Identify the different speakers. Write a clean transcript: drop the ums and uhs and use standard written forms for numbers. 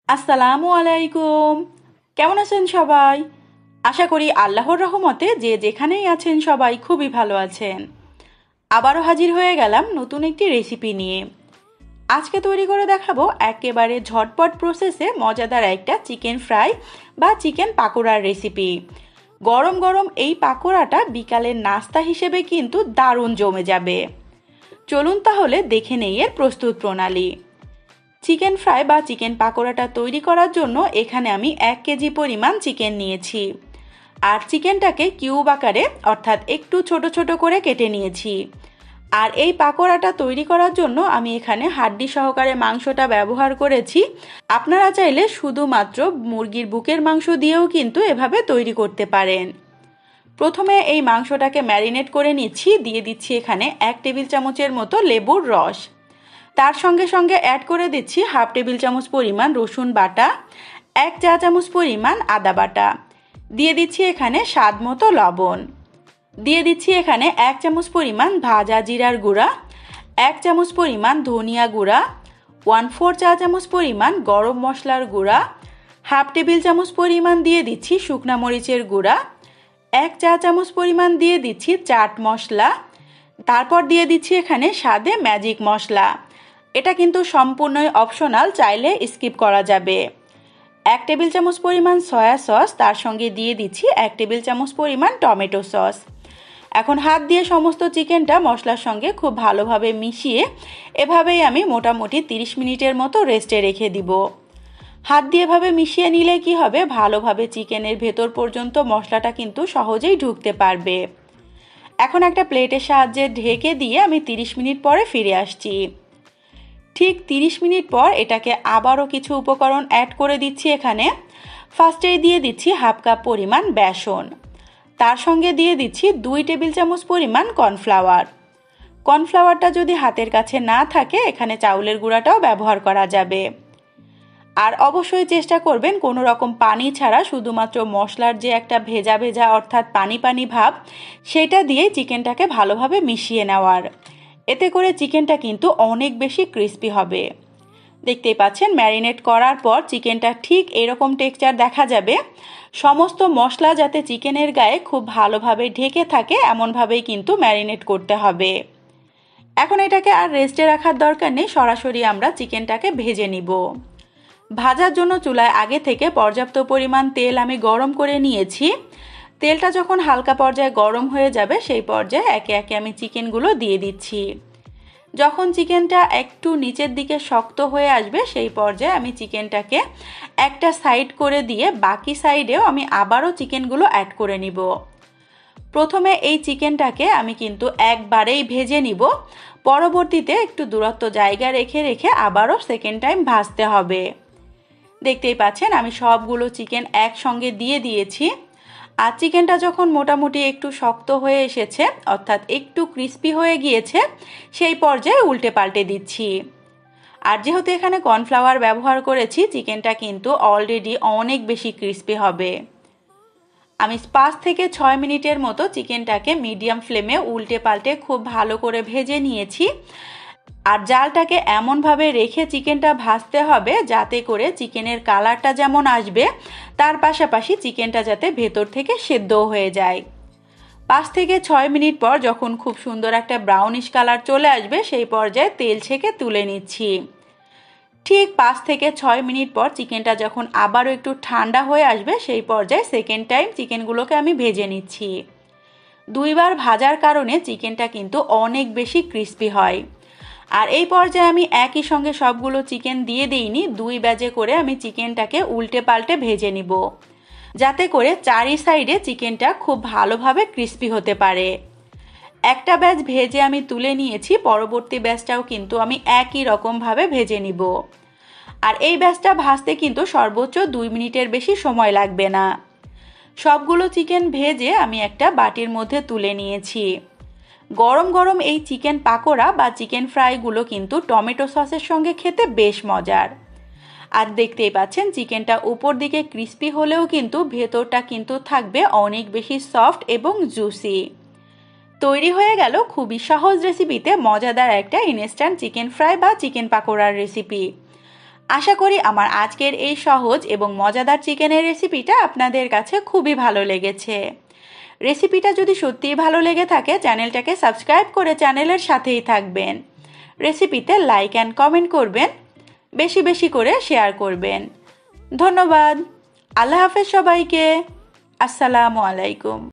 Speaker 1: আসসালামু আলাইকুম। কেমন আছেন সবাই? আশা করি আল্লাহর রহমতে যে যেখানেই আছেন সবাই খুবই ভালো আছেন। আবারও হাজির হয়ে গেলাম নতুন একটি রেসিপি নিয়ে। আজকে তৈরি করে দেখাবো একেবারে ঝটপট প্রসেসে মজাদার একটা চিকেন ফ্রাই বা চিকেন পাকোড়ার রেসিপি। গরম গরম এই পাকোড়াটা বিকালের নাস্তা হিসেবে কিন্তু দারুণ জমে যাবে। চলুন তাহলে দেখে নেই এর প্রস্তুত প্রণালী। চিকেন ফ্রাই বা চিকেন পাকোড়াটা তৈরি করার জন্য এখানে আমি 1 কেজি পরিমাণ চিকেন নিয়েছি। আর চিকেনটাকে কিউব আকারে অর্থাৎ একটু ছোট ছোট করে কেটে নিয়েছি। আর এই পাকোড়াটা তৈরি করার জন্য আমি এখানে হাড্ডি সহকারে মাংসটা ব্যবহার করেছি। আপনারা চাইলে শুধুমাত্র মুরগির বুকের মাংস দিয়েও কিন্তু এভাবে তৈরি করতে পারেন। প্রথমে এই মাংসটাকে ম্যারিনেট করে নিচ্ছি। দিয়ে দিচ্ছি এখানে 1 টেবিল চামচের মতো লেবুর রস। তার সঙ্গে সঙ্গে অ্যাড করে দিচ্ছি হাফ টেবিল চামচ পরিমাণ রসুন বাটা, 1 চা চামচ পরিমাণ আদা বাটা, দিয়ে দিচ্ছি এখানে স্বাদ মতো লবণ, দিয়ে দিচ্ছি এখানে 1 চামচ পরিমাণ ভাজা জিরার গুঁড়া, 1 চামচ পরিমাণ ধনিয়া গুঁড়া, 1/4 চা চামচ পরিমাণ গরম মশলার গুঁড়া, হাফ টেবিল চামচ পরিমাণ দিয়ে দিচ্ছি শুকনা মরিচের গুঁড়া, 1 চা চামচ পরিমাণ দিয়ে দিচ্ছি চাট মশলা, তারপর দিয়ে দিচ্ছি এখানে স্বাদে ম্যাজিক মশলা। এটা কিন্তু সম্পূর্ণই অপশনাল, চাইলে স্কিপ করা যাবে। 1 টেবিল চামচ পরিমাণ সয়া সস, তার সঙ্গে দিয়ে দিচ্ছি 1 টেবিল চামচ পরিমাণ টমেটো সস। এখন হাত দিয়ে সমস্ত চিকেনটা মশলার সঙ্গে খুব ভালোভাবে মিশিয়ে এভাবেই আমি মোটামুটি 30 মিনিটের মতো রেস্টে রেখে দিব। হাত দিয়ে এভাবে মিশিয়ে নিলে কি হবে, ভালোভাবে চিকেনের ভেতর পর্যন্ত মশলাটা কিন্তু সহজেই ঢুকতে পারবে। এখন একটা প্লেটের সাহায্যে ঢেকে দিয়ে আমি 30 মিনিট পরে ফিরে আসছি। ঠিক 30 মিনিট পর এটাকে আবারও কিছু উপকরণ অ্যাড করে দিচ্ছি এখানে। ফার্স্টেই দিয়ে দিচ্ছি হাফ কাপ পরিমাণ বেসন, তার সঙ্গে দিয়ে দিচ্ছি 2 টেবিল চামচ পরিমাণ কর্নফ্লাওয়ার। কর্নফ্লাওয়ারটা যদি হাতের কাছে না থাকে এখানে চাউলের গুঁড়াটাও ব্যবহার করা যাবে। আর অবশ্যই চেষ্টা করবেন কোনো রকম পানি ছাড়া শুধুমাত্র মশলার যে একটা ভেজা ভেজা অর্থাৎ পানি পানি ভাব, সেটা দিয়েই চিকেনটাকে ভালোভাবে মিশিয়ে নেওয়ার। এতে করে চিকেনটা কিন্তু অনেক বেশি ক্রিস্পি হবে। দেখতেই পাচ্ছেন ম্যারিনেট করার পর চিকেনটা ঠিক এরকম টেক্সচার দেখা যাবে। সমস্ত মশলা যাতে চিকেনের গায়ে খুব ভালোভাবে ঢেকে থাকে এমনভাবেই কিন্তু ম্যারিনেট করতে হবে। এখন এটাকে আর রেস্টে রাখার দরকার নেই, সরাসরি আমরা চিকেনটাকে ভেজে নিব। ভাজার জন্য চুলায় আগে থেকে পর্যাপ্ত পরিমাণ তেল আমি গরম করে নিয়েছি। তেলটা যখন হালকা পর্যায়ে গরম হয়ে যাবে সেই পর্যায়ে একে একে আমি চিকেনগুলো দিয়ে দিচ্ছি। যখন চিকেনটা একটু নিচের দিকে শক্ত হয়ে আসবে সেই পর্যায়ে আমি চিকেনটাকে একটা সাইড করে দিয়ে বাকি সাইডেও আমি আবারও চিকেনগুলো অ্যাড করে নিব। প্রথমে এই চিকেনটাকে আমি কিন্তু একবারেই ভেজে নিব, পরবর্তীতে একটু দূরত্ব জায়গা রেখে রেখে আবারও সেকেন্ড টাইম ভাজতে হবে। দেখতেই পাচ্ছেন আমি সবগুলো চিকেন একসঙ্গে দিয়ে দিয়েছি। আর চিকেনটা যখন মোটামুটি একটু শক্ত হয়ে এসেছে অর্থাৎ একটু ক্রিস্পি হয়ে গিয়েছে সেই পর্যায়ে উল্টে পাল্টে দিচ্ছি। আর যেহেতু এখানে কর্নফ্লাওয়ার ব্যবহার করেছি চিকেনটা কিন্তু অলরেডি অনেক বেশি ক্রিস্পি হবে। আমি 5 থেকে 6 মিনিটের মতো চিকেনটাকে মিডিয়াম ফ্লেমে উল্টে পাল্টে খুব ভালো করে ভেজে নিয়েছি। আর জালটাকে এমনভাবে রেখে চিকেনটা ভাজতে হবে যাতে করে চিকেনের কালারটা যেমন আসবে তার পাশাপাশি চিকেনটা যাতে ভেতর থেকে সেদ্ধও হয়ে যায়। 5 থেকে 6 মিনিট পর যখন খুব সুন্দর একটা ব্রাউনিশ কালার চলে আসবে সেই পর্যায়ে তেল ছেঁকে তুলে নিচ্ছি। ঠিক 5 থেকে 6 মিনিট পর চিকেনটা যখন আবারও একটু ঠান্ডা হয়ে আসবে সেই পর্যায়ে সেকেন্ড টাইম চিকেনগুলোকে আমি ভেজে নিচ্ছি। দুইবার ভাজার কারণে চিকেনটা কিন্তু অনেক বেশি ক্রিস্পি হয়। আর এই পর্যায়ে আমি একই সঙ্গে সবগুলো চিকেন দিয়ে দিইনি, 2 ব্যাচে করে আমি চিকেনটাকে উল্টে পাল্টে ভেজে নিব যাতে করে চারি সাইডে চিকেনটা খুব ভালোভাবে ক্রিস্পি হতে পারে। একটা ব্যাচ ভেজে আমি তুলে নিয়েছি, পরবর্তী ব্যাচটাও কিন্তু আমি একই রকমভাবে ভেজে নিব। আর এই ব্যাচটা ভাজতে কিন্তু সর্বোচ্চ 2 মিনিটের বেশি সময় লাগবে না। সবগুলো চিকেন ভেজে আমি একটা বাটির মধ্যে তুলে নিয়েছি। গরম গরম এই চিকেন পাকোড়া বা চিকেন ফ্রাইগুলো কিন্তু টমেটো সসের সঙ্গে খেতে বেশ মজার। আর দেখতেই পাচ্ছেন চিকেনটা উপর দিকে ক্রিস্পি হলেও কিন্তু ভেতরটা কিন্তু থাকবে অনেক বেশি সফট এবং জুসি। তৈরি হয়ে গেল খুবই সহজ রেসিপিতে মজাদার একটা ইনস্ট্যান্ট চিকেন ফ্রাই বা চিকেন পাকোড়ার রেসিপি। আশা করি আমার আজকের এই সহজ এবং মজাদার চিকেনের রেসিপিটা আপনাদের কাছে খুবই ভালো লেগেছে। রেসিপিটা যদি সত্যিই ভালো লেগে থাকে চ্যানেলটাকে সাবস্ক্রাইব করে চ্যানেলের সাথেই থাকবেন। রেসিপিতে লাইক অ্যান্ড কমেন্ট করবেন, বেশি বেশি করে শেয়ার করবেন। ধন্যবাদ। আল্লাহ হাফেজ সবাইকে। আসসালামু আলাইকুম।